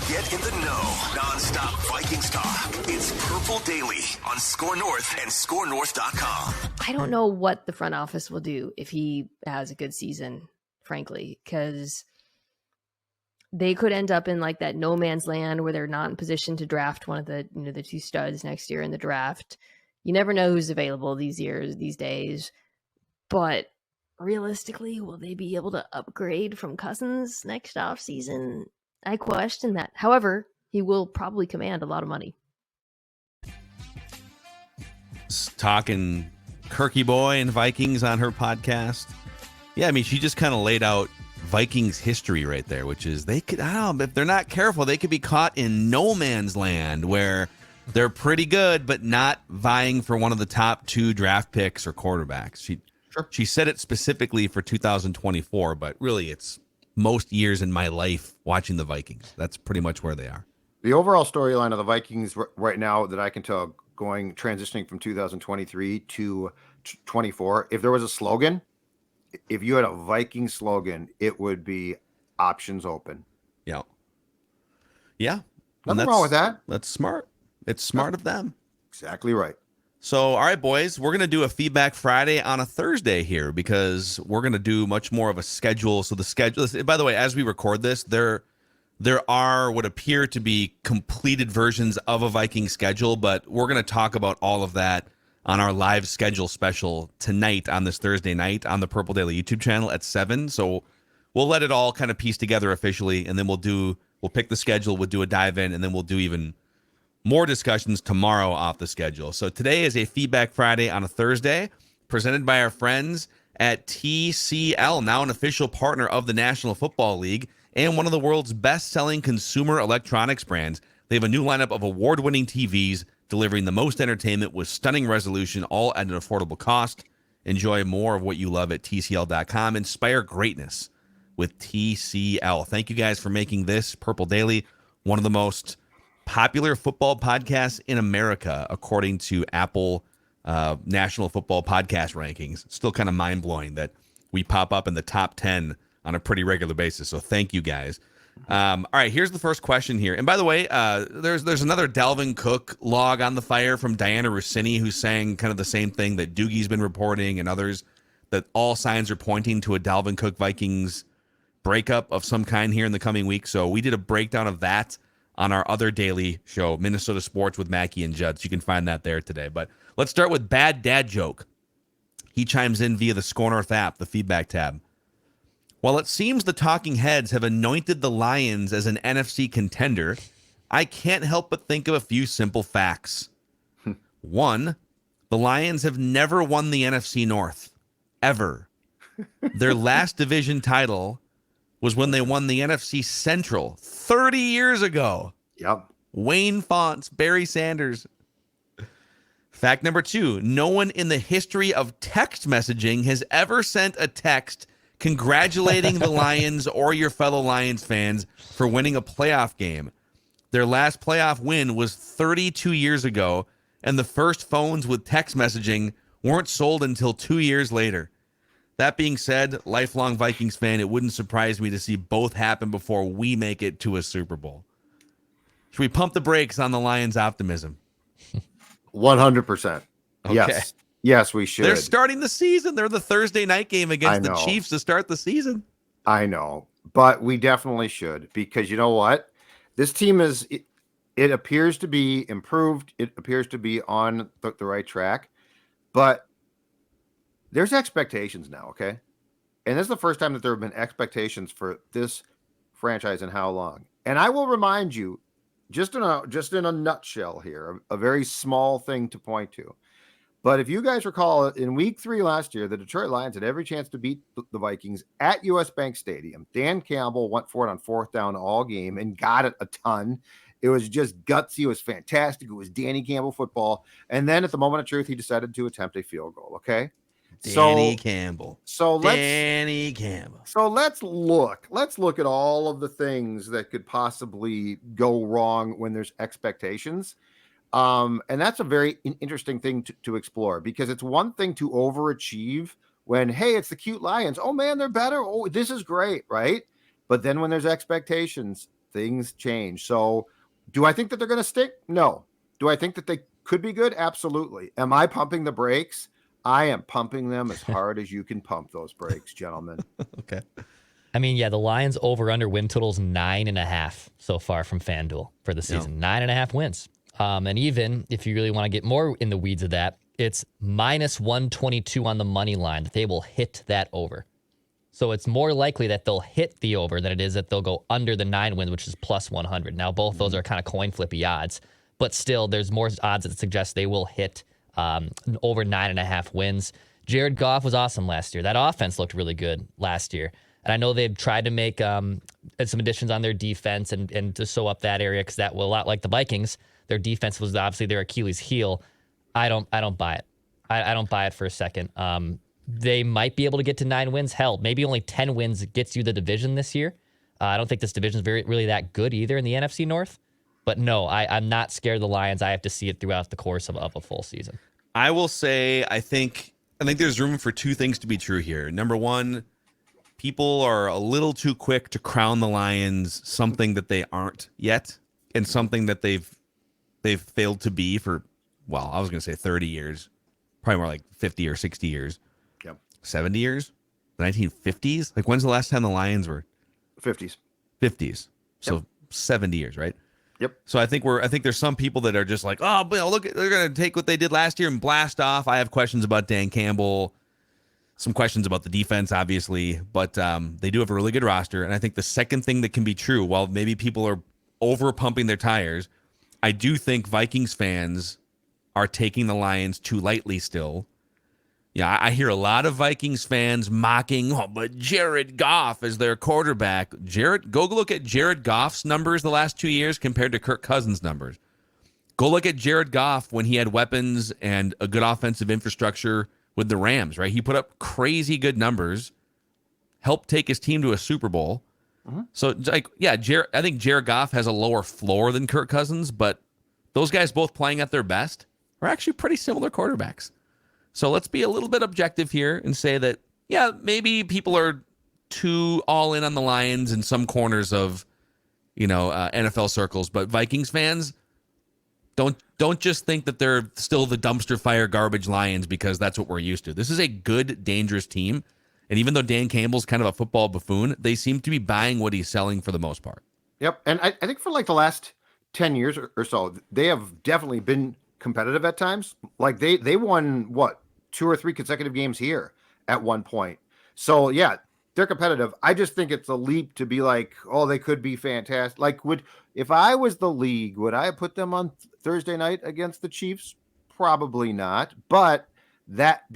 Get in the know. Non-stop Vikings talk. It's Purple Daily on Score North and ScoreNorth.com. I don't know what the front office will do if he has a good season, frankly, because they could end up in like that no man's land where they're not in position to draft one of the the two studs next year in the draft. You never know who's available these days. But realistically, will they be able to upgrade from Cousins next offseason? I question that. However, he will probably command a lot of money. Talking Kirky Boy and Vikings on her podcast. Yeah, I mean, she just kind of laid out Vikings history right there, which is they could, I don't know, if they're not careful, they could be caught in no man's land where they're pretty good, but not vying for one of the top 2 draft picks or quarterbacks. She said it specifically for 2024, but really it's most years in my life watching the Vikings. That's pretty much where they are. The overall storyline of the Vikings right now that I can tell transitioning from 2023 to 24, if there was a slogan, if you had a Viking slogan, it would be options open. Yeah. Nothing wrong with that. That's smart. It's smart of them. Exactly right. So, all right, boys, we're going to do a Feedback Friday on a Thursday here because we're going to do much more of a schedule. So the schedule, by the way, as we record this, there are what appear to be completed versions of a Viking schedule, but we're going to talk about all of that on our live schedule special tonight on this Thursday night on the Purple Daily YouTube channel at 7. So we'll let it all kind of piece together officially, and then we'll pick the schedule, we'll do a dive in, and then we'll do even more discussions tomorrow off the schedule. So today is a Feedback Friday on a Thursday, presented by our friends at TCL, now an official partner of the National Football League and one of the world's best-selling consumer electronics brands. They have a new lineup of award-winning TVs delivering the most entertainment with stunning resolution, all at an affordable cost. Enjoy more of what you love at TCL.com. Inspire greatness with TCL. Thank you guys for making this Purple Daily one of the most popular football podcasts in America, according to Apple National Football Podcast rankings. Still kind of mind-blowing that we pop up in the top 10 on a pretty regular basis. So thank you guys. All right, here's the first question here. And by the way, there's another Dalvin Cook log on the fire from Diana Rossini, who's saying kind of the same thing that Doogie's been reporting and others, that all signs are pointing to a Dalvin Cook Vikings breakup of some kind here in the coming week. So we did a breakdown of that on our other daily show, Minnesota Sports with Mackey and Judd. So you can find that there today. But let's start with Bad Dad Joke. He chimes in via the Score North app, the feedback tab. While it seems the talking heads have anointed the Lions as an NFC contender, I can't help but think of a few simple facts. 1, the Lions have never won the NFC North, ever. Their last division title was when they won the NFC Central 30 years ago. Yep. Wayne Fonts, Barry Sanders. Fact number 2, no one in the history of text messaging has ever sent a text congratulating the Lions or your fellow Lions fans for winning a playoff game. Their last playoff win was 32 years ago, and the first phones with text messaging weren't sold until 2 years later. That being said, lifelong Vikings fan, it wouldn't surprise me to see both happen before we make it to a Super Bowl. Should we pump the brakes on the Lions' optimism? 100%. Okay. Yes, we should. They're starting the season. They're the Thursday night game against the Chiefs to start the season. I know, but we definitely should, because you know what? This team it appears to be improved. It appears to be on the right track, but there's expectations now, okay? And this is the first time that there have been expectations for this franchise in how long? And I will remind you, just in a nutshell here, a very small thing to point to. But if you guys recall, in week 3 last year, the Detroit Lions had every chance to beat the Vikings at US Bank Stadium. Dan Campbell went for it on 4th down all game and got it a ton. It was just gutsy. It was fantastic. It was Danny Campbell football. And then at the moment of truth, he decided to attempt a field goal, okay? Danny Campbell. So let's look at all of the things that could possibly go wrong when there's expectations. And that's a very interesting thing to explore, because it's one thing to overachieve when, hey, it's the cute Lions. Oh man, they're better. Oh, this is great. Right. But then when there's expectations, Things change. So do I think that they're going to stick? No. Do I think that they could be good? Absolutely. Am I pumping the brakes? I am pumping them as hard as you can pump those brakes, gentlemen. Okay. I mean, yeah, the Lions over-under win total's 9.5 so far from FanDuel for the season. 9.5 wins. And even if you really want to get more in the weeds of that, it's minus 122 on the money line that they will hit that over. So it's more likely that they'll hit the over than it is that they'll go under the 9 wins, which is plus 100. Now, both those are kind of coin flippy odds, but still, there's more odds that suggest they will hit over 9.5 wins. Jared Goff was awesome last year. That offense looked really good last year. And I know they've tried to make some additions on their defense and to sew up that area because that will a lot like the Vikings. Their defense was obviously their Achilles heel. I don't buy it. I don't buy it for a second. They might be able to get to 9 wins. Hell, maybe only 10 wins gets you the division this year. I don't think this division is really that good either in the NFC North. But no, I'm not scared of the Lions. I have to see it throughout the course of a full season. I will say I think there's room for two things to be true here. Number one, people are a little too quick to crown the Lions something that they aren't yet, and something that they've failed to be for, well, I was going to say 30 years, probably more like 50 or 60 years. Yep. 70 years? The 1950s? Like, when's the last time the Lions were? 50s. 50s. So Yep. 70 years, right? Yep. So I think there's some people that are just like, oh, but look, they're going to take what they did last year and blast off. I have questions about Dan Campbell, some questions about the defense, obviously, but they do have a really good roster. And I think the second thing that can be true, while maybe people are over pumping their tires, I do think Vikings fans are taking the Lions too lightly still. Yeah, I hear a lot of Vikings fans mocking, oh, but Jared Goff is their quarterback. Go look at Jared Goff's numbers the last 2 years compared to Kirk Cousins' numbers. Go look at Jared Goff when he had weapons and a good offensive infrastructure with the Rams, right? He put up crazy good numbers, helped take his team to a Super Bowl. Mm-hmm. So, like, yeah, I think Jared Goff has a lower floor than Kirk Cousins, but those guys both playing at their best are actually pretty similar quarterbacks. So let's be a little bit objective here and say that, yeah, maybe people are too all in on the Lions in some corners of, NFL circles, but Vikings fans, don't just think that they're still the dumpster fire garbage Lions because that's what we're used to. This is a good, dangerous team. And even though Dan Campbell's kind of a football buffoon, they seem to be buying what he's selling for the most part. Yep. And I think for like the last 10 years or so, they have definitely been competitive at times. Like they won, 2 or 3 consecutive games here at one point. So, yeah, they're competitive. I just think it's a leap to be like, oh, they could be fantastic. Like, if I was the league, would I put them on Thursday night against the Chiefs? Probably not. But that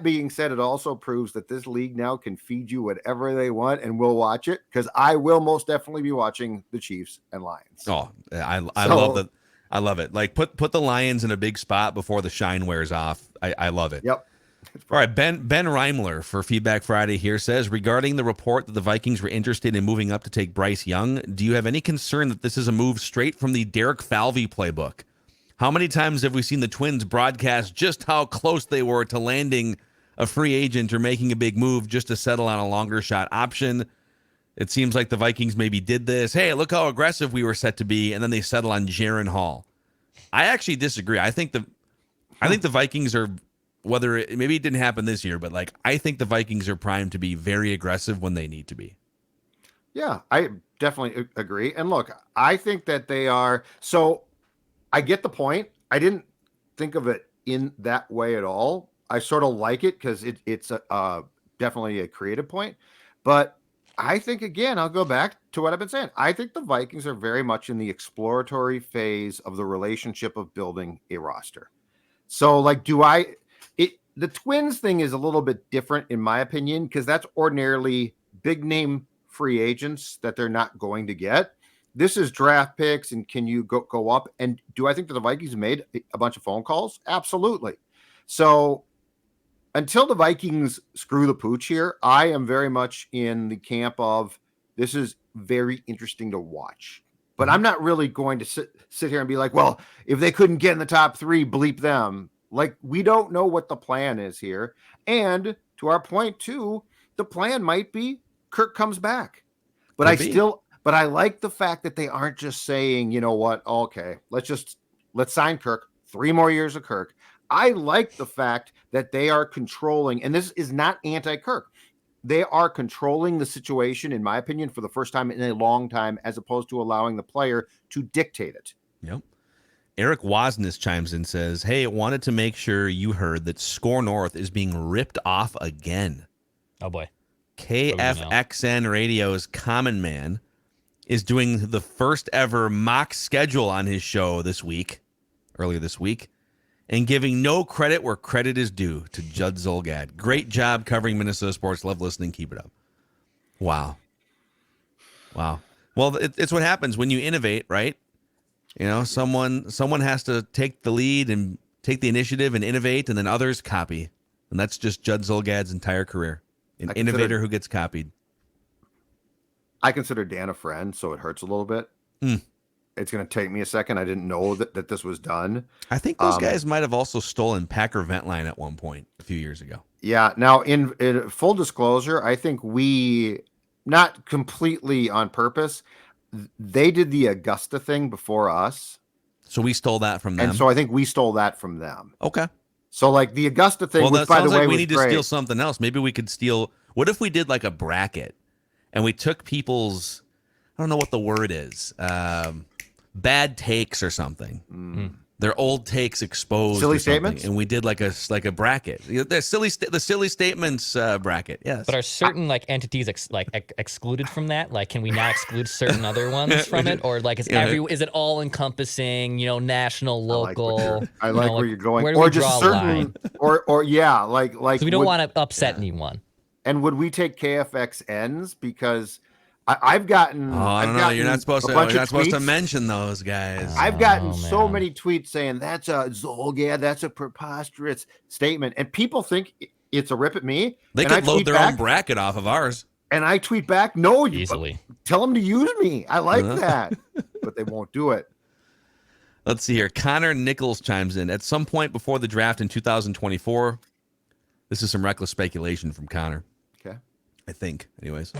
being said, it also proves that this league now can feed you whatever they want, and we'll watch it because I will most definitely be watching the Chiefs and Lions. Oh, I love that. I love it. Like, put the Lions in a big spot before the shine wears off. I love it. Yep. All right, Ben Reimler for Feedback Friday here says, regarding the report that the Vikings were interested in moving up to take Bryce Young, do you have any concern that this is a move straight from the Derek Falvey playbook? How many times have we seen the Twins broadcast just how close they were to landing a free agent or making a big move just to settle on a longer shot option? It seems like the Vikings maybe did this. Hey, look how aggressive we were set to be, and then they settle on Jaron Hall. I actually disagree. I think the Vikings are, maybe it didn't happen this year, but like I think the Vikings are primed to be very aggressive when they need to be. Yeah, I definitely agree. And look, I think that they are. So I get the point. I didn't think of it in that way at all. I sort of like it because it's definitely a creative point. But I think, again, I'll go back to what I've been saying. I think the Vikings are very much in the exploratory phase of the relationship of building a roster. So, like, the Twins thing is a little bit different, in my opinion, because that's ordinarily big name free agents that they're not going to get. This is draft picks, and can you go up? And do I think that the Vikings made a bunch of phone calls? Absolutely. So until the Vikings screw the pooch here, I am very much in the camp of this is very interesting to watch. But I'm not really going to sit here and be like, well, if they couldn't get in the top 3, bleep them. Like, we don't know what the plan is here. And to our point, too, the plan might be Kirk comes back. But But I like the fact that they aren't just saying, you know what, okay, let's sign Kirk, 3 more years of Kirk. I like the fact that they are controlling, and this is not anti-Kirk. They are controlling the situation, in my opinion, for the first time in a long time, as opposed to allowing the player to dictate it. Yep. Eric Wasness chimes in, says, hey, wanted to make sure you heard that Score North is being ripped off again. Oh, boy. KFXN Radio's Common Man is doing the first ever mock schedule on his show earlier this week, and giving no credit where credit is due to Judd Zulgad. Great job covering Minnesota sports. Love listening. Keep it up. Wow. Well, it's what happens when you innovate, right? You know, someone has to take the lead and take the initiative and innovate, and then others copy. And that's just Judd Zulgad's entire career. An innovator who gets copied. I consider Dan a friend, so it hurts a little bit. It's going to take me a second. I didn't know that this was done. I think those guys might have also stolen Packer Vent Line at one point a few years ago. Yeah. Now, in full disclosure, I think we, not completely on purpose, they did the Augusta thing before us. So we stole that from them. And so I think we stole that from them. Okay. So like the Augusta thing, well, which, that by sounds the way, like we was need to great. steal something else. Maybe we could steal. What if we did like a bracket and we took people's, I don't know what the word is, bad takes or something. Their old takes exposed. Silly or something, statements? and we did like a bracket. The silly statements bracket. Yes. But are certain like entities excluded from that? Like, can we not exclude certain other ones from it, or like is it all encompassing? You know, national, local. I like where you're going, where do or we just draw a certain, line? or yeah, like. So we don't want to upset anyone. And would we take KFXNs because I've gotten? I don't know. You're not supposed to. You're not supposed to mention those guys. I've gotten so many tweets saying that's a Zolgad, that's a preposterous statement, and people think it's a rip at me. They could load their own bracket off of ours. And I tweet back, no, easily. Tell them to use me. I like that, but they won't do it. Let's see here. Connor Nichols chimes in. At some point before the draft in 2024, this is some reckless speculation from Connor. Okay. I think, anyways.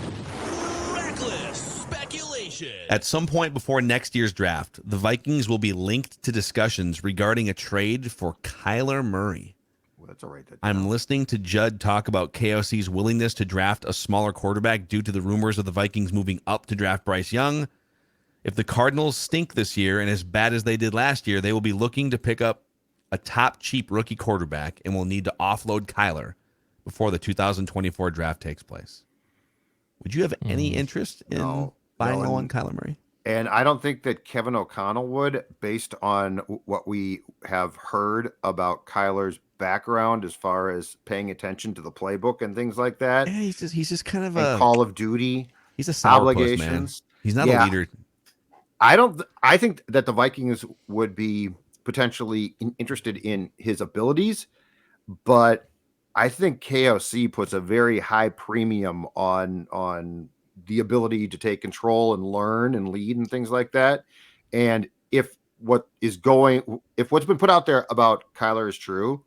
Reckless speculation. At some point before next year's draft, the Vikings will be linked to discussions regarding a trade for Kyler Murray. Well, that's all right. I'm listening to Judd talk about KOC's willingness to draft a smaller quarterback due to the rumors of the Vikings moving up to draft Bryce Young. If the Cardinals stink this year and as bad as they did last year, they will be looking to pick up a top cheap rookie quarterback and will need to offload Kyler before the 2024 draft takes place. Would you have any interest in buying on Kyler Murray? And I don't think that Kevin O'Connell would, based on what we have heard about Kyler's background as far as paying attention to the playbook and things like that. Yeah, he's just kind of a Call of Duty. He's a sourpuss, obligations. Man. He's not a leader. I think that the Vikings would be potentially interested in his abilities, but I think KOC puts a very high premium on the ability to take control and learn and lead and things like that. And if what's been put out there about Kyler is true,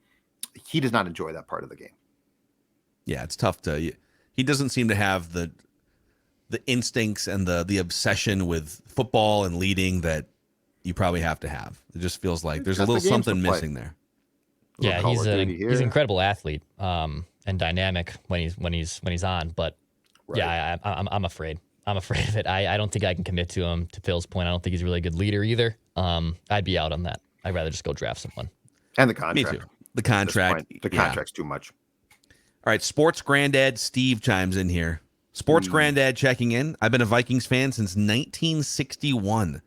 he does not enjoy that part of the game. Yeah, it's tough he doesn't seem to have the instincts and the obsession with football and leading that you probably have to have. It just feels like there's a little something missing there. Yeah, he's an incredible athlete and dynamic when he's on, but yeah, I'm afraid. I'm afraid of it. I don't think I can commit to him. To Phil's point, I don't think he's a really good leader either. I'd be out on that. I'd rather just go draft someone. And the contract. Me too. The contract. The contract's too much. All right, Sports Granddad Steve chimes in here. Sports Granddad checking in. I've been a Vikings fan since 1961.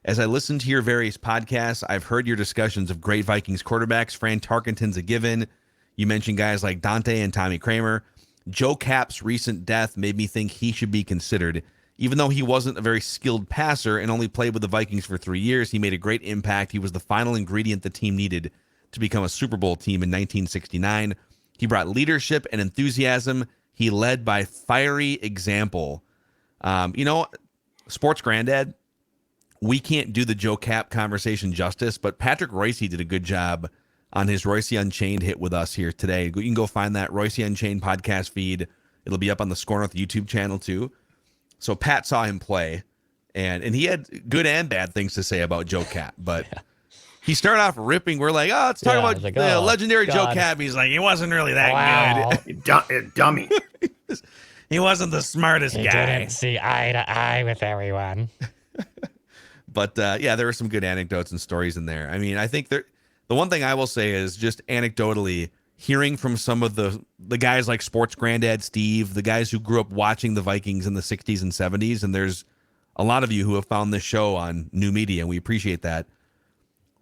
As I listen to your various podcasts, I've heard your discussions of great Vikings quarterbacks. Fran Tarkenton's a given. You mentioned guys like Dante and Tommy Kramer. Joe Kapp's recent death made me think he should be considered. Even though he wasn't a very skilled passer and only played with the Vikings for 3 years, he made a great impact. He was the final ingredient the team needed to become a Super Bowl team in 1969. He brought leadership and enthusiasm. He led by fiery example. Sports Granddad, we can't do the Joe Kapp conversation justice, but Patrick Royce did a good job on his Royce Unchained hit with us here today. You can go find that Royce Unchained podcast feed. It'll be up on the Score North YouTube channel too. So Pat saw him play. and he had good and bad things to say about Joe Kapp, but he started off ripping. We're like, let's talk about like, legendary God. Joe Kapp. He's like, he wasn't really that You dummy. good. He wasn't the smartest guy. Didn't see eye to eye with everyone. But there were some good anecdotes and stories in there. I mean, I think the one thing I will say is just anecdotally hearing from some of the guys like Sports Granddad Steve, the guys who grew up watching the Vikings in the 60s and 70s, and there's a lot of you who have found this show on new media, and we appreciate that.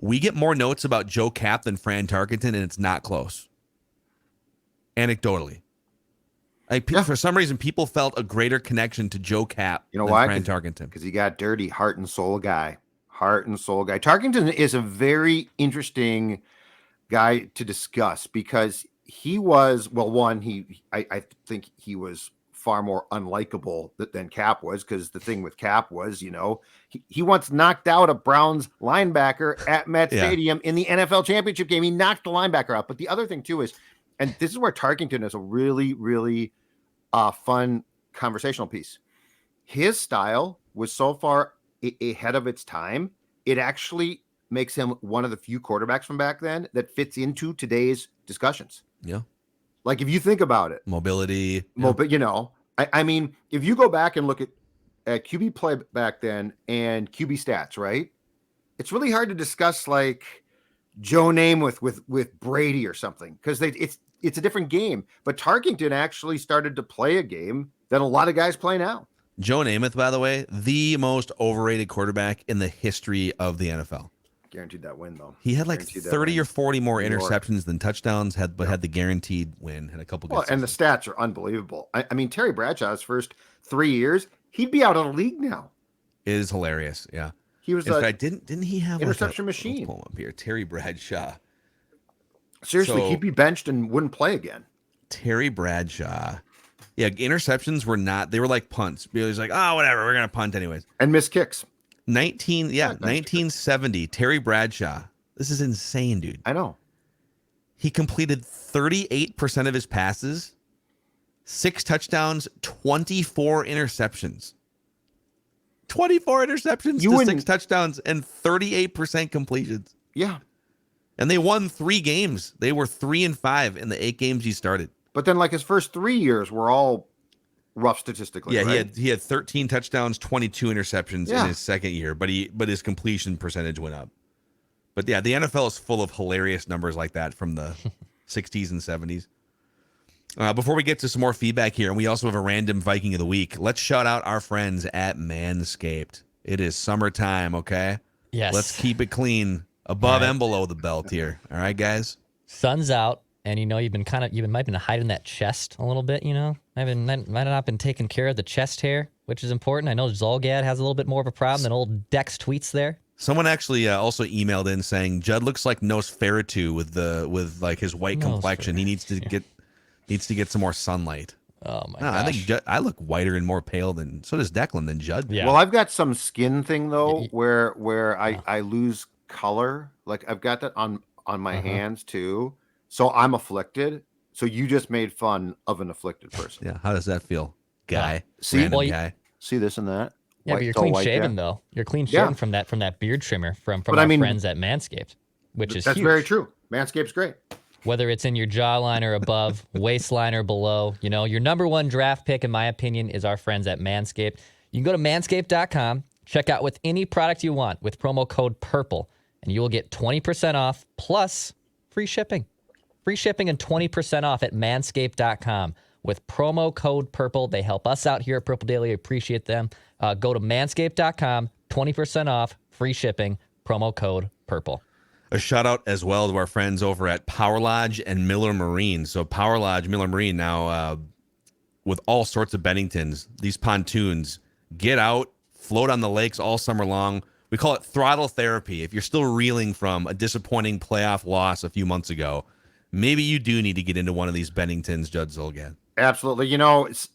We get more notes about Joe Kapp than Fran Tarkenton, and it's not close. Anecdotally. For some reason, people felt a greater connection to Joe Kapp than why? Fran Tarkenton. Because he got dirty, heart and soul guy. Tarkenton is a very interesting guy to discuss because he was, I think he was far more unlikable than Kapp was, because the thing with Kapp was, he once knocked out a Browns linebacker at Met Stadium in the NFL championship game. He knocked the linebacker out. But the other thing too is, and this is where Tarkenton is a really, really fun conversational piece. His style was so far ahead of its time. It actually makes him one of the few quarterbacks from back then that fits into today's discussions. Yeah. Like if you think about it, mobility, I mean, if you go back and look at QB play back then and QB stats, right? It's really hard to discuss like Joe Namath with Brady or something, because it's a different game. But Tarkenton actually started to play a game that a lot of guys play now. Joe Namath, by the way, the most overrated quarterback in the history of the NFL. Guaranteed that win, though. He had like 30 or 40 more interceptions than touchdowns, had the guaranteed win, had a couple good and the stats are unbelievable. I mean, Terry Bradshaw's first 3 years, he'd be out of the league now. It is hilarious, yeah. He was in fact, didn't he have interception machine? Let's pull him up here. Terry Bradshaw. Seriously, he'd be benched and wouldn't play again. Terry Bradshaw. Yeah, interceptions were not, they were like punts. He was like, whatever, we're going to punt anyways. And miss kicks. 1970, Terry Bradshaw. This is insane, dude. I know. He completed 38% of his passes, 6 touchdowns, 24 interceptions. 24 interceptions to 6 touchdowns and 38% completions. Yeah. And they won 3 games. They were 3-5 in the 8 games he started. But then like his first 3 years were all rough statistically. Yeah, right? he had 13 touchdowns, 22 interceptions in his second year, but his completion percentage went up. But yeah, the NFL is full of hilarious numbers like that from the 60s and 70s. Before we get to some more feedback here, and we also have a random Viking of the week, let's shout out our friends at Manscaped. It is summertime, okay? Yes. Let's keep it clean above and below the belt here. All right, guys? Sun's out. And might have been hiding that chest a little bit, might have not been taking care of the chest hair, which is important. I know Zolgad has a little bit more of a problem than old Dex tweets there. Someone actually also emailed in saying Judd looks like Nosferatu with like his white complexion. He needs to get some more sunlight. Oh my gosh. I think I look whiter and more pale so does Declan than Judd. Yeah. Well, I've got some skin thing though where I lose color. Like I've got that on my hands too. So I'm afflicted. So you just made fun of an afflicted person. Yeah. How does that feel, guy? See, guy. See this and that. Yeah, but you're clean shaven though. You're clean shaven from that beard trimmer from our friends at Manscaped, which is that's huge. very true. Manscaped's great. Whether it's in your jawline or above, waistline or below, your number one draft pick, in my opinion, is our friends at Manscaped. You can go to manscaped.com, check out with any product you want with promo code PURPLE, and you will get 20% off plus free shipping. Free shipping and 20% off at manscaped.com with promo code PURPLE. They help us out here at Purple Daily. I appreciate them. Go to manscaped.com, 20% off, free shipping, promo code PURPLE. A shout out as well to our friends over at Power Lodge and Miller Marine. So Power Lodge, Miller Marine now with all sorts of Benningtons, these pontoons, get out, float on the lakes all summer long. We call it throttle therapy. If you're still reeling from a disappointing playoff loss a few months ago, maybe you do need to get into one of these Benningtons, Judd Zolgad. Absolutely.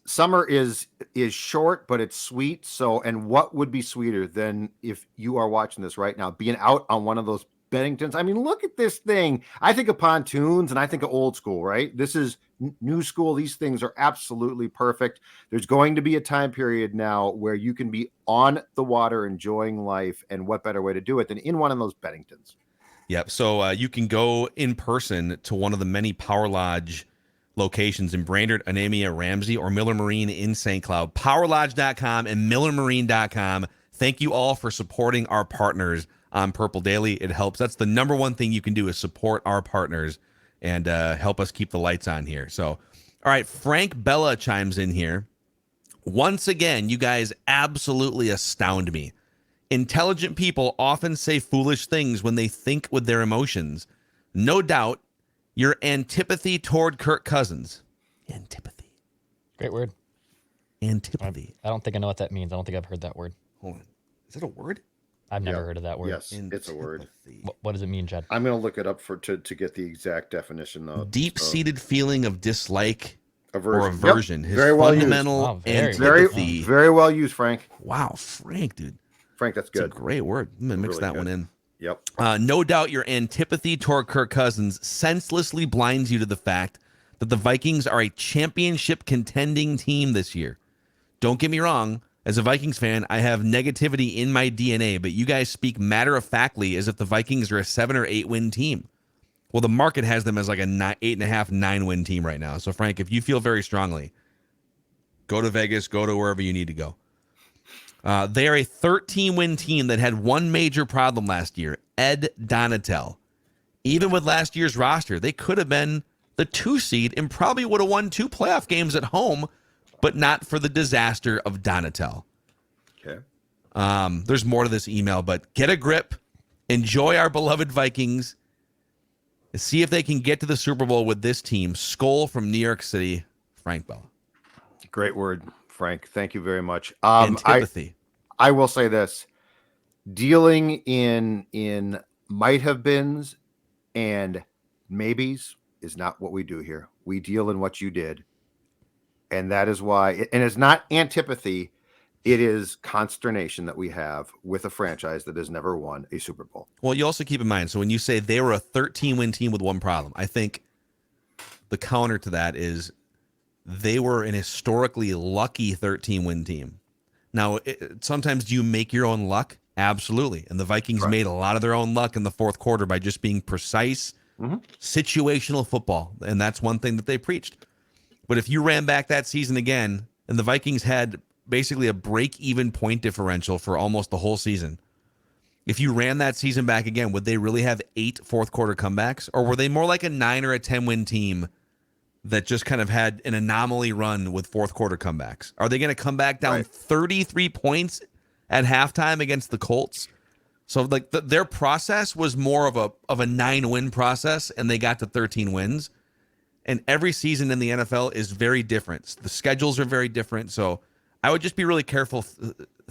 Summer is short, but it's sweet. So, and what would be sweeter than if you are watching this right now, being out on one of those Benningtons. I mean, look at this thing. I think of pontoons and I think of old school, right? This is new school. These things are absolutely perfect. There's going to be a time period now where you can be on the water enjoying life. And what better way to do it than in one of those Benningtons? Yep. So you can go in person to one of the many Power Lodge locations in Brainerd, Anemia, Ramsey, or Miller Marine in St. Cloud. PowerLodge.com and MillerMarine.com. Thank you all for supporting our partners on Purple Daily. It helps. That's the number one thing you can do is support our partners and help us keep the lights on here. So, all right, Frank Bella chimes in here. Once again, you guys absolutely astound me. Intelligent people often say foolish things when they think with their emotions. No doubt, your antipathy toward Kirk Cousins. Antipathy. Great word. Antipathy. I don't think I know what that means. I don't think I've heard that word. Hold on. Is it a word? I've never heard of that word. Yes, it's a word. What does it mean, Jed? I'm going to look it up to get the exact definition, though. Deep-seated feeling of dislike Aversion. or aversion. Yep. His Very well fundamental used. antipathy. Very well used, Frank. Wow, Frank, dude. Frank, that's good. It's a great word. I'm going to mix Really that good. one in. Yep. No doubt your antipathy toward Kirk Cousins senselessly blinds you to the fact that the Vikings are a championship contending team this year. Don't get me wrong. As a Vikings fan, I have negativity in my DNA, but you guys speak matter-of-factly as if the Vikings are a 7 or 8 win team. Well, the market has them as like a 8.5, 9 win team right now. So, Frank, if you feel very strongly, go to Vegas, go to wherever you need to go. They are a 13-win team that had one major problem last year, Ed Donatel. Even with last year's roster, they could have been the 2 seed and probably would have won 2 playoff games at home, but not for the disaster of Donatel. Okay. There's more to this email, but get a grip. Enjoy our beloved Vikings. See if they can get to the Super Bowl with this team. Skol from New York City, Frank Bella. Great word, Frank. Thank you very much. Antipathy. I will say this. Dealing in might have beens and maybes is not what we do here. We deal in what you did. And that is why, and it's not antipathy, it is consternation that we have with a franchise that has never won a Super Bowl. Well, you also keep in mind, so when you say they were a 13-win team with one problem, I think the counter to that is they were an historically lucky 13-win team. Now, sometimes do you make your own luck? Absolutely. And the Vikings made a lot of their own luck in the fourth quarter by just being precise, situational football. And that's one thing that they preached. But if you ran back that season again, and the Vikings had basically a break-even point differential for almost the whole season, if you ran that season back again, would they really have 8 fourth-quarter comebacks? Or were they more like a 9 or a 10-win team that just kind of had an anomaly run with fourth-quarter comebacks? Are they going to come back down 33 points at halftime against the Colts? So like their process was more of a 9-win process, and they got to 13 wins. And every season in the NFL is very different. The schedules are very different. So I would just be really careful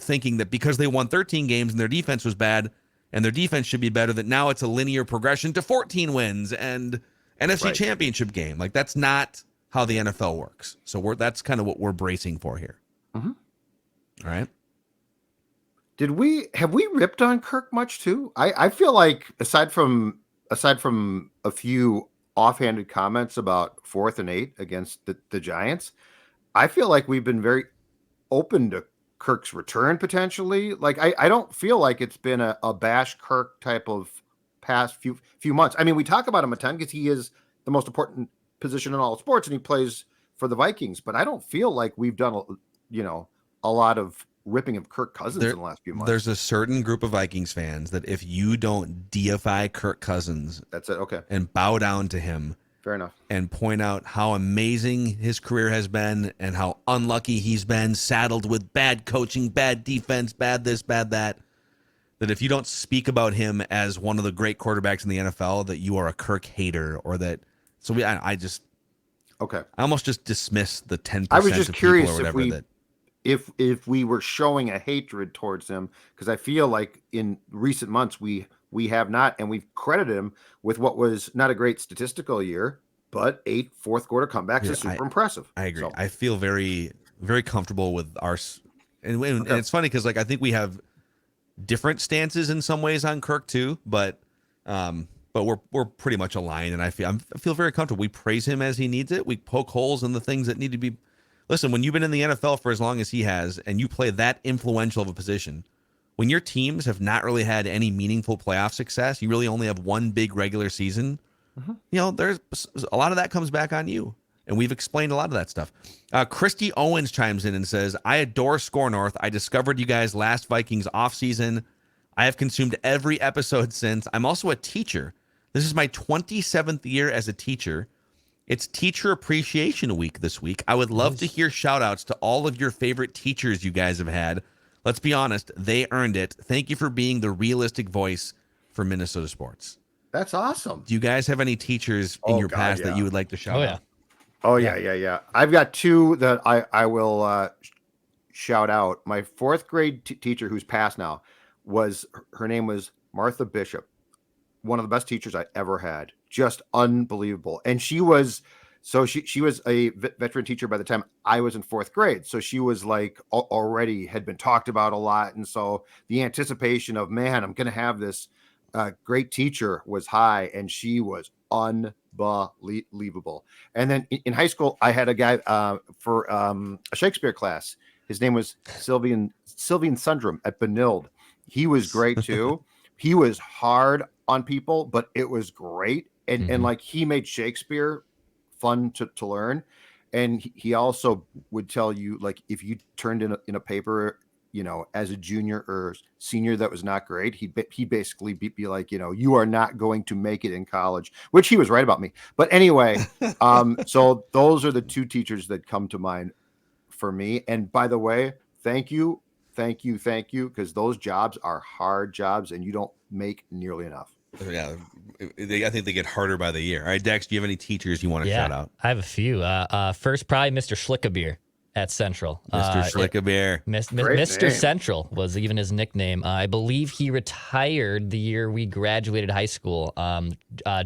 thinking that because they won 13 games and their defense was bad and their defense should be better, that now it's a linear progression to 14 wins and NFC championship game. Like that's not how the NFL works. So that's kind of what we're bracing for here. All right. Have we ripped on Kirk much too? I feel like aside from a few offhanded comments about 4th and 8 against the Giants, I feel like we've been very open to Kirk's return potentially. Like I don't feel like it's been a bash Kirk type of past few months. I mean, we talk about him a ton because he is the most important position in all sports and he plays for the Vikings, but I don't feel like we've done a lot of ripping of Kirk Cousins in the last few months. There's a certain group of Vikings fans that if you don't deify Kirk Cousins, that's it. Okay. And bow down to him. Fair enough. And point out how amazing his career has been and how unlucky he's been, saddled with bad coaching, bad defense, bad this, bad that. That if you don't speak about him as one of the great quarterbacks in the NFL, that you are a Kirk hater or that. So I just. Okay. I almost just dismiss the 10% I was just of curious people or whatever if we were showing a hatred towards him, because I feel like in recent months we have not, and we've credited him with what was not a great statistical year, but 8 fourth-quarter comebacks is super impressive. I agree. So. I feel very, very comfortable with our, and it's funny because like I think we have different stances in some ways on Kirk too, but But we're pretty much aligned, and I feel very comfortable. We praise him as he needs it. We poke holes in the things that need to be. Listen, when you've been in the NFL for as long as he has, and you play that influential of a position, when your teams have not really had any meaningful playoff success, you really only have one big regular season. There's a lot of that comes back on you, and we've explained a lot of that stuff. Christy Owens chimes in and says, "I adore Score North. I discovered you guys last Vikings offseason. I have consumed every episode since. I'm also a teacher. This is my 27th year as a teacher. It's Teacher Appreciation Week this week. I would love to hear shout outs to all of your favorite teachers you guys have had. Let's be honest, they earned it. Thank you for being the realistic voice for Minnesota sports." That's awesome. Do you guys have any teachers in your past that you would like to shout out? Oh, yeah. I've got two that I will shout out. My fourth grade teacher, who's passed now, her name was Martha Bishop. One of the best teachers I ever had. Just unbelievable. And she was a veteran teacher by the time I was in fourth grade. So she was like already had been talked about a lot. And so the anticipation of, man, I'm going to have this great teacher was high, and she was unbelievable. And then in high school, I had a guy for a Shakespeare class. His name was Sylvian Sundrum at Benilde. He was great too. He was hard on people, but it was great. And like he made Shakespeare fun to learn. And he also would tell you, like, if you turned in a paper, as a junior or senior that was not great, he basically be like, you are not going to make it in college, which he was right about me. But anyway, so those are the two teachers that come to mind for me. And by the way, thank you, because those jobs are hard jobs and you don't make nearly enough. Yeah, I think they get harder by the year. All right, Dex, do you have any teachers you want to shout out? I have a few. First, probably Mr. Schlickabeer at Central. Mr. Schlickabeer. Mr. Central was even his nickname. I believe he retired the year we graduated high school.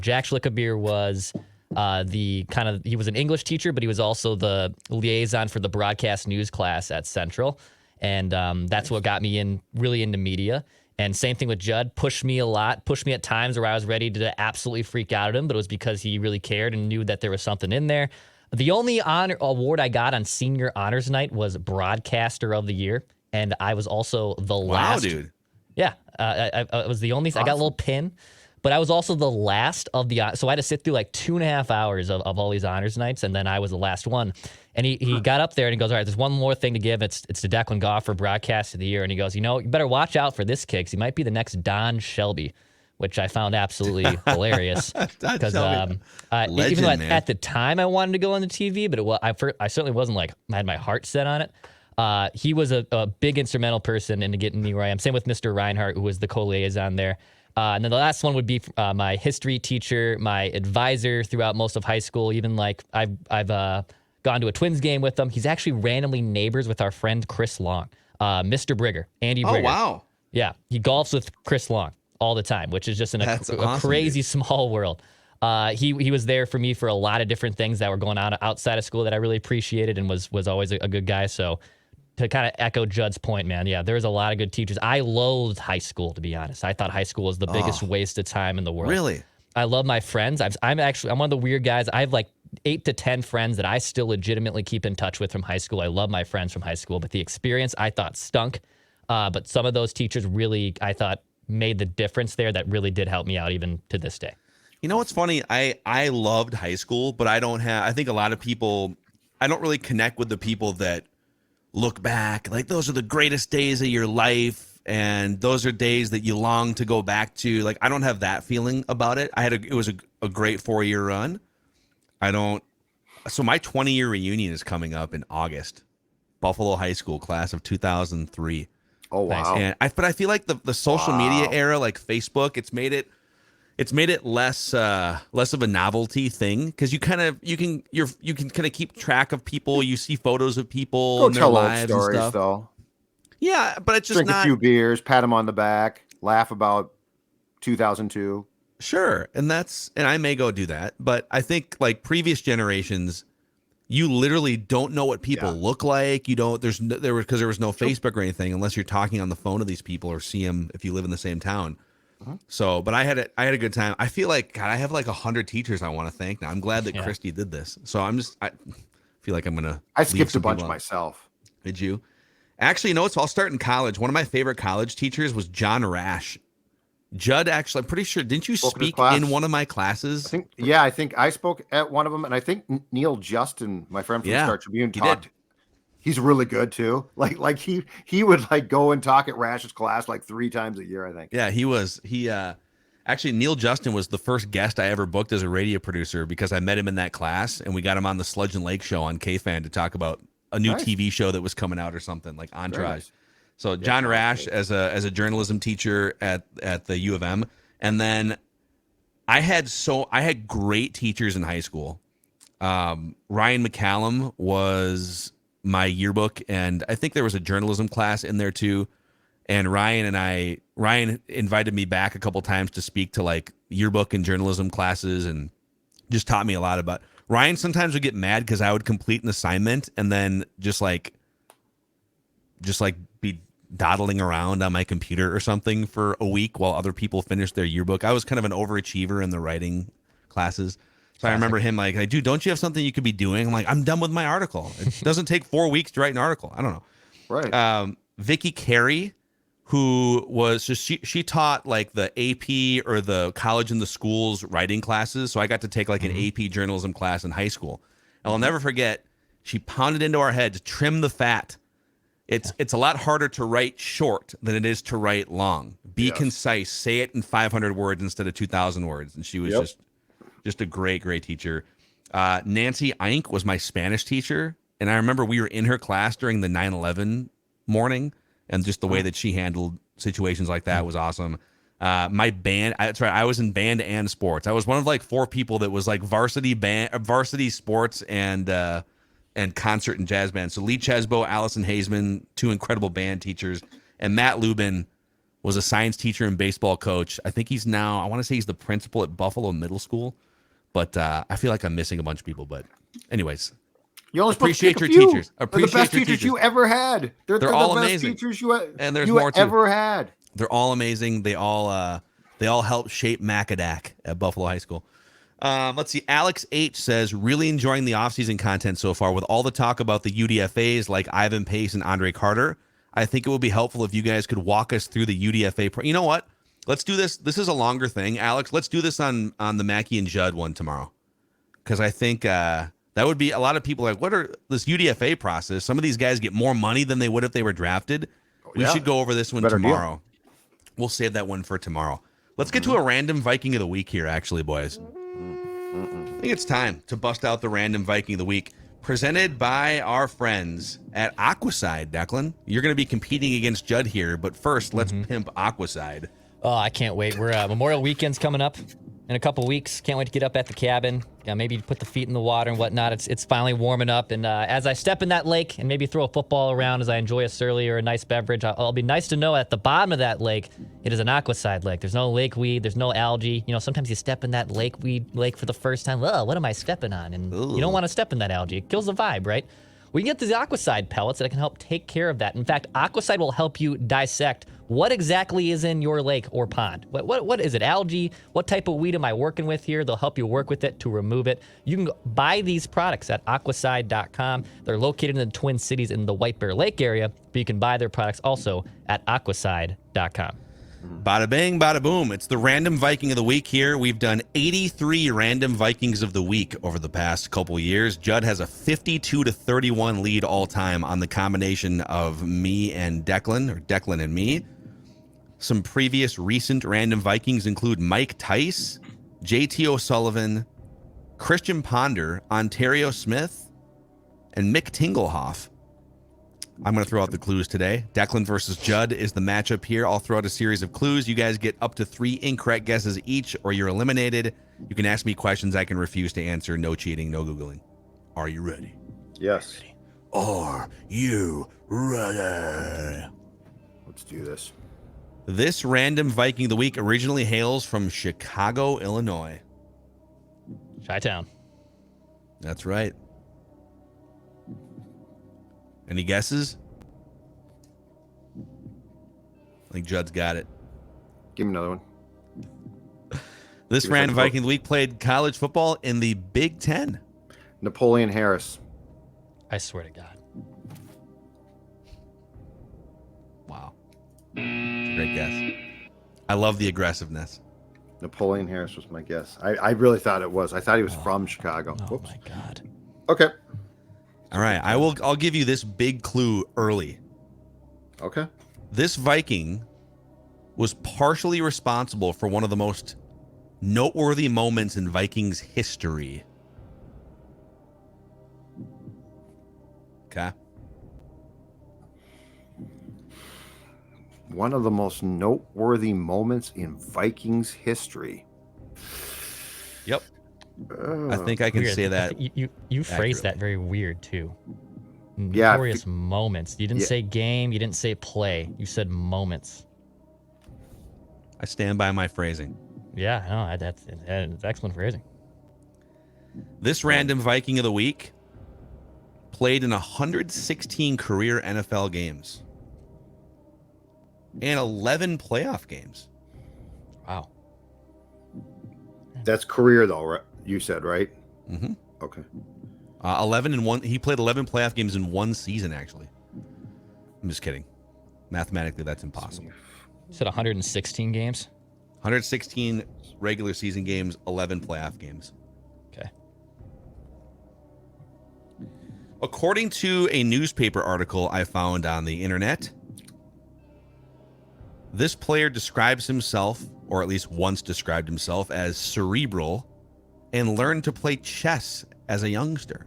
Jack Schlickabeer was he was an English teacher, but he was also the liaison for the broadcast news class at Central. And that's what got me really into media. And same thing with Judd, pushed me at times where I was ready to absolutely freak out at him, but it was because he really cared and knew that there was something in there. The only award I got on senior honors night was Broadcaster of the Year, and I was also the last. Wow, dude. Yeah, I was the only. Awesome. I got a little pin, but I was also the last of the. So I had to sit through like 2.5 hours of all these honors nights, and then I was the last one. And he got up there and he goes, "All right, there's one more thing to give. It's to Declan Goff for Broadcast of the Year." And he goes, "You better watch out for this kid, because he might be the next Don Shelby," which I found absolutely hilarious. Because even though at the time I wanted to go on the TV, but I certainly wasn't like I had my heart set on it. He was a big instrumental person into getting me where I am. Same with Mr. Reinhardt, who was the co-liaison there. And then the last one would be my history teacher, my advisor throughout most of high school. Even like I've gone to a Twins game with him. He's actually randomly neighbors with our friend Chris Long, Mr. Brigger, Andy Brigger. Oh, wow. Yeah, he golfs with Chris Long all the time, which is just a crazy small world. He was there for me for a lot of different things that were going on outside of school that I really appreciated, and was always a good guy. So to kind of echo Judd's point, man, yeah, there's a lot of good teachers. I loathed high school, to be honest. I thought high school was the biggest waste of time in the world. Really? I love my friends. I'm one of the weird guys. I have like 8 to 10 friends that I still legitimately keep in touch with from high school. I love my friends from high school, but the experience I thought stunk. But some of those teachers really, I thought, made the difference there that really did help me out even to this day. You know what's funny? I loved high school, but I think a lot of people, I don't really connect with the people that look back like those are the greatest days of your life and those are days that you long to go back to. Like, I don't have that feeling about it. It was a great 4-year run. So my 20-year reunion is coming up in August. Buffalo High School class of 2003. Oh, wow. And I feel like the social media era, like Facebook, it's made it less of a novelty thing, because you can kind of keep track of people. You see photos of people and their lives old stories, and stuff. though. Yeah, but it's just drink a few beers, pat them on the back, laugh about 2002. Sure, and I may go do that, but I think like previous generations, you literally don't know what people look like. You don't. Because there was no Facebook or anything, unless you're talking on the phone to these people or see them if you live in the same town. So, but I had a good time. I feel like, God, I have like 100 teachers I want to thank now. I'm glad that Christy did this. So I feel like I'm going to. I skipped a bunch myself. Did you? Actually, you know what? So I'll start in college. One of my favorite college teachers was John Rash. Judd, actually, I'm pretty sure. Didn't you speak in one of my classes? I think I spoke at one of them, and I think Neil Justin, my friend from Star Tribune, talked. He's really good too. Like he would like go and talk at Rash's class like 3 times a year, I think. Yeah, he was. Actually, Neil Justin was the first guest I ever booked as a radio producer because I met him in that class, and we got him on the Sludge and Lake show on KFan to talk about a new TV show that was coming out or something like Entourage. Nice. So John Rash as a journalism teacher at the U of M, and then I had great teachers in high school. Ryan McCallum was my yearbook, and I think there was a journalism class in there too. And Ryan invited me back a couple times to speak to like yearbook and journalism classes, and just taught me a lot about. Ryan sometimes would get mad because I would complete an assignment and then just like be dawdling around on my computer or something for a week while other people finished their yearbook. I was kind of an overachiever in the writing classes. So I remember him like, dude, don't you have something you could be doing? I'm like, I'm done with my article. It doesn't take 4 weeks to write an article. I don't know. Right. Vicky Carey, who was just, she taught like the AP or the college and the schools writing classes. So I got to take like an AP journalism class in high school. And I'll never forget, she pounded into our heads, trim the fat. It's a lot harder to write short than it is to write long. Be concise. Say it in 500 words instead of 2,000 words. And she was just a great, great teacher. Nancy Eink was my Spanish teacher. And I remember we were in her class during the 9/11 morning, and just the way that she handled situations like that was awesome. My band, that's right, I was in band and sports. I was one of like 4 people that was like varsity sports and concert and jazz band. So Lee Chesbo, Allison Hazeman, 2 incredible band teachers, and Matt Lubin was a science teacher and baseball coach. I think he's now, I want to say he's the principal at Buffalo Middle School, but I feel like I'm missing a bunch of people. But anyways, you only appreciate your teachers. They're the best teachers you ever had. They're all the best amazing. Teachers and there's you more ever had. They're all amazing. They all helped shape Macadac at Buffalo High School. Let's see. Alex H says, really enjoying the offseason content so far with all the talk about the UDFAs like Ivan Pace and Andre Carter. I think it would be helpful if you guys could walk us through the UDFA. You know what? Let's do this. This is a longer thing, Alex. Let's do this on the Mackey and Judd one tomorrow, because I think that would be a lot of people like, what are this UDFA process? Some of these guys get more money than they would if they were drafted. We should go over this one tomorrow. Deal. We'll save that one for tomorrow. Let's get to a random Viking of the week here, actually, boys. I think it's time to bust out the random Viking of the week, presented by our friends at Aquaside. Declan, you're going to be competing against Judd here, but first, let's pimp Aquaside. Oh, I can't wait. We're Memorial Weekend's coming up in a couple weeks. Can't wait to get up at the cabin. Maybe put the feet in the water and whatnot. It's finally warming up, and as I step in that lake and maybe throw a football around as I enjoy a surly or a nice beverage, I'll be nice to know at the bottom of that lake, it is an Aquaside lake. There's no lake weed. There's no algae. You know, sometimes you step in that lake for the first time. Oh, what am I stepping on? And you don't want to step in that algae. It kills the vibe, right? We can get these Aquaside pellets that can help take care of that. In fact, Aquaside will help you dissect what exactly is in your lake or pond. What is it? Algae? What type of weed am I working with here? They'll help you work with it to remove it. You can buy these products at aquaside.com. They're located in the Twin Cities in the White Bear Lake area, but you can buy their products also at aquaside.com. Bada bang, bada boom. It's the Random Viking of the Week here. We've done 83 Random Vikings of the Week over the past couple years. Judd has a 52-31 lead all time on the combination of me and Declan, or Declan and me. Some previous recent Random Vikings include Mike Tice, JT O'Sullivan, Christian Ponder, Ontario Smith, and Mick Tinglehoff. I'm going to throw out the clues today. Declan versus Judd is the matchup here. I'll throw out a series of clues. You guys get up to 3 incorrect guesses each, or you're eliminated. You can ask me questions I can refuse to answer. No cheating, no Googling. Are you ready? Yes. Are you ready? Let's do this. This Random Viking of the Week originally hails from Chicago, Illinois. Chi-Town. That's right. Any guesses? I think Judd's got it. Give me another one. This Random Viking of the Week played college football in the Big Ten. Napoleon Harris. I swear to God. Wow. Great guess. I love the aggressiveness. Napoleon Harris was my guess. I really thought it was. I thought he was from Chicago. Oh Whoops. my God. Okay. All right. I'll give you this big clue early. Okay. This Viking was partially responsible for one of the most noteworthy moments in Vikings history. Okay. One of the most noteworthy moments in Vikings history. Yep. I think I can Weird. say that. You phrased that very weird too. Yeah, Notorious moments. You didn't say game. You didn't say play. You said moments. I stand by my phrasing. Yeah, no, that's excellent phrasing. This Random Viking of the Week played in 116 career NFL games and 11 playoff games. Wow. That's career though, right? You said, right? Mm-hmm. Okay. 11 in one. He played 11 playoff games in one season, actually. I'm just kidding. Mathematically, that's impossible. You said 116 games? 116 regular season games, 11 playoff games. Okay. According to a newspaper article I found on the internet, this player describes himself, or at least once described himself, as cerebral and learned to play chess as a youngster.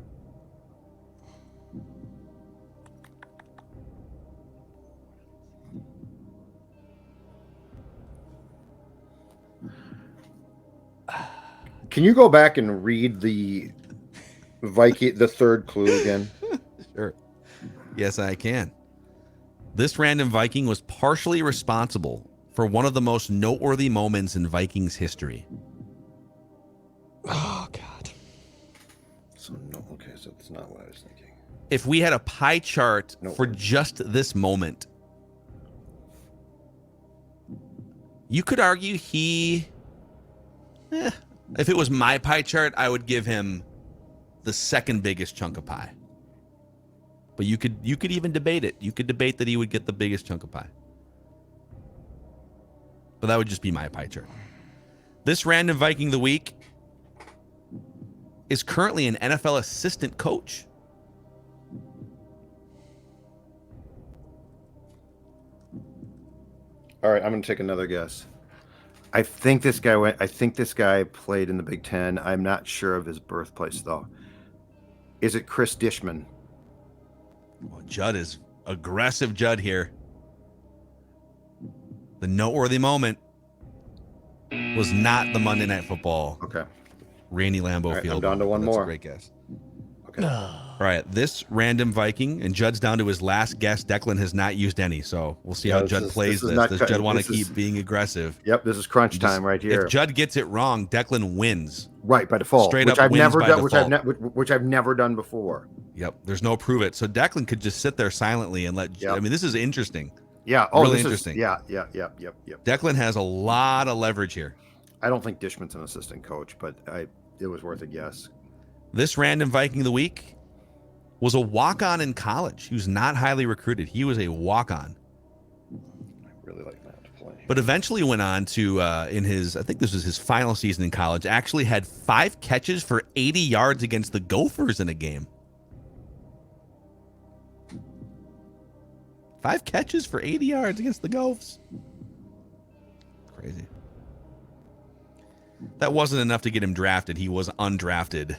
Can you go back and read the third clue again? Sure. Yes, I can. This Random Viking was partially responsible for one of the most noteworthy moments in Vikings history. Oh, God. So that's not what I was thinking. If we had a pie chart No. for just this moment, you could argue if it was my pie chart, I would give him the second biggest chunk of pie. But you could even debate it. You could debate that he would get the biggest chunk of pie. But that would just be my pie chart. This Random Viking of the Week is currently an NFL assistant coach. All right, I'm going to take another guess. I think this guy played in the Big Ten. I'm not sure of his birthplace though. Is it Chris Dishman? Well, Judd is aggressive. Judd here. The noteworthy moment was not the Monday Night Football. Okay. Randy Lambeau All right, Field. I'm down to one That's more. A great guess. Okay. All right, this Random Viking, and Judd's down to his last guess. Declan has not used any, so we'll see how Judd plays this. Does Judd want to keep being aggressive? Yep, this is crunch time right here. If Judd gets it wrong, Declan wins. Right, by default. Straight which up I've wins never by done, default. which I've never done before. Yep, there's no prove it. So Declan could just sit there silently and let. Yep. I mean, this is interesting. Yeah. Oh, really this interesting. Yep. Declan has a lot of leverage here. I don't think Dishman's an assistant coach, but it was worth a guess. This Random Viking of the Week was a walk-on in college. He was not highly recruited. He was a walk-on. I really like that to play. But eventually went on to, I think this was his final season in college, actually had 5 catches for 80 yards against the Gophers in a game. 5 catches for 80 yards against the Gophs. Crazy. That wasn't enough to get him drafted. He was undrafted.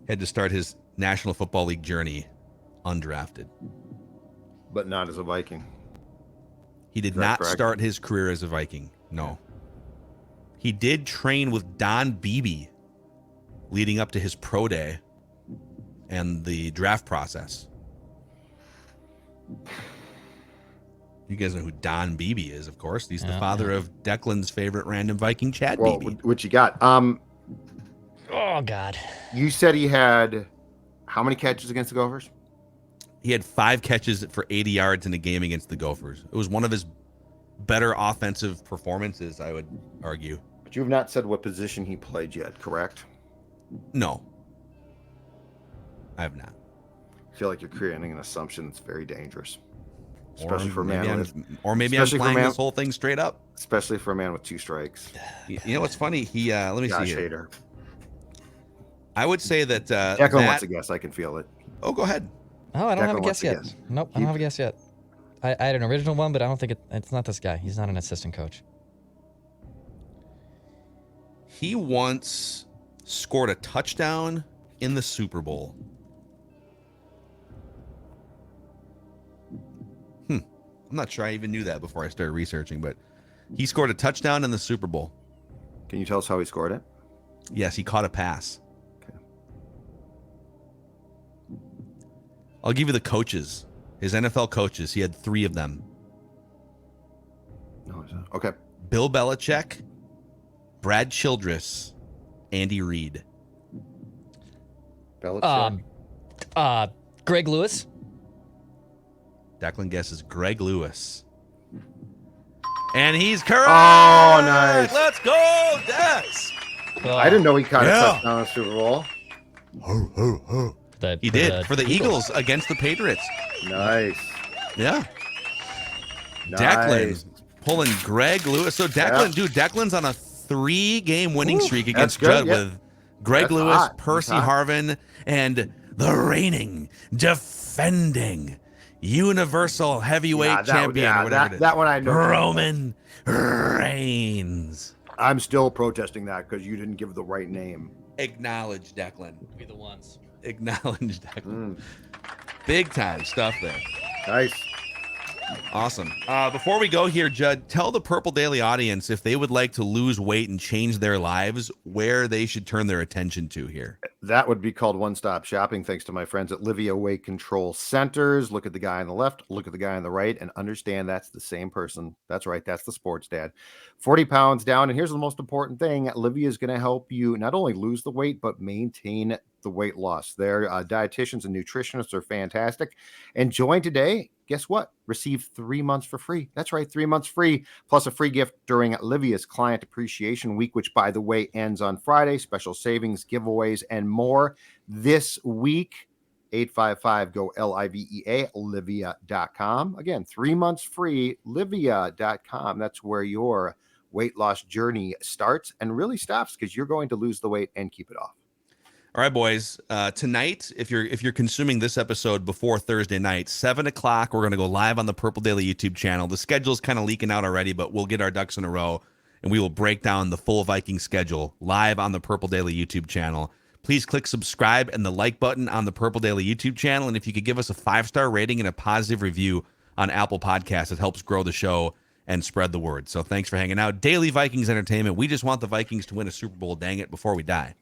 Had to start his National Football League journey undrafted. But not as a Viking. He did not start his career as a Viking. No. He did train with Don Beebe leading up to his pro day and the draft process. You guys know who Don Beebe is, of course. He's the father of Declan's favorite Random Viking, Chad Beebe. What you got? Oh, God. You said he had how many catches against the Gophers? He had 5 catches for 80 yards in a game against the Gophers. It was one of his better offensive performances, I would argue. But you have not said what position he played yet, correct? No, I have not. I feel like you're creating an assumption that's very dangerous. Or Especially for a maybe man I'm playing this whole thing straight up. Especially for a man with 2 strikes. You know what's funny? He let me Josh see here. Hader. I would say that Declan wants to guess. I can feel it. Oh, go ahead. Oh, I don't have a Declan guess wants to yet. guess. Nope, I don't have a guess yet. I had an original one, but I don't think it's not this guy. He's not an assistant coach. He once scored a touchdown in the Super Bowl. I'm not sure I even knew that before I started researching, but he scored a touchdown in the Super Bowl. Can you tell us how he scored it? Yes, he caught a pass. Okay. I'll give you the coaches. His NFL coaches. He had 3 of them. No, okay. Bill Belichick, Brad Childress, Andy Reid. Belichick. Greg Lewis. Declan guesses Greg Lewis. And he's correct. Oh, nice. Let's go, Dex. I didn't know he caught a touchdown in the Super Bowl. He did for the Eagles against the Patriots. Nice. Yeah. Nice. Declan pulling Greg Lewis. So Declan, dude, Declan's on a 3-game winning streak against Judd with Greg Lewis, hot. Percy Harvin, and the reigning, defending, Universal Heavyweight Champion, or whatever it is. That one I know. Roman Reigns. I'm still protesting that because you didn't give the right name. Acknowledge Declan. Be the ones. Acknowledge Declan. Big time stuff there. Nice. Awesome. Before we go here, Judd, tell the Purple Daily audience if they would like to lose weight and change their lives, where they should turn their attention to here. That would be called one-stop shopping, thanks to my friends at Livia Weight Control Centers. Look at the guy on the left, look at the guy on the right, and understand that's the same person. That's right. That's the sports dad. 40 pounds down. And here's the most important thing. Livia is going to help you not only lose the weight, but maintain the weight loss. Their dietitians and nutritionists are fantastic. And join today. Guess what? Receive 3 months for free. That's right, 3 months free, plus a free gift during Livia's Client Appreciation Week, which, by the way, ends on Friday. Special savings, giveaways, and more this week. 855-GO-LIVEA, Livia.com. Again, 3 months free, Livia.com. That's where your weight loss journey starts and really stops, because you're going to lose the weight and keep it off. All right, boys. Tonight, if you're consuming this episode before Thursday night, 7:00, we're going to go live on the Purple Daily YouTube channel. The schedule's kind of leaking out already, but we'll get our ducks in a row, and we will break down the full Viking schedule live on the Purple Daily YouTube channel. Please click subscribe and the like button on the Purple Daily YouTube channel, and if you could give us a 5-star rating and a positive review on Apple Podcasts, it helps grow the show and spread the word. So thanks for hanging out. Daily Vikings Entertainment. We just want the Vikings to win a Super Bowl, dang it, before we die.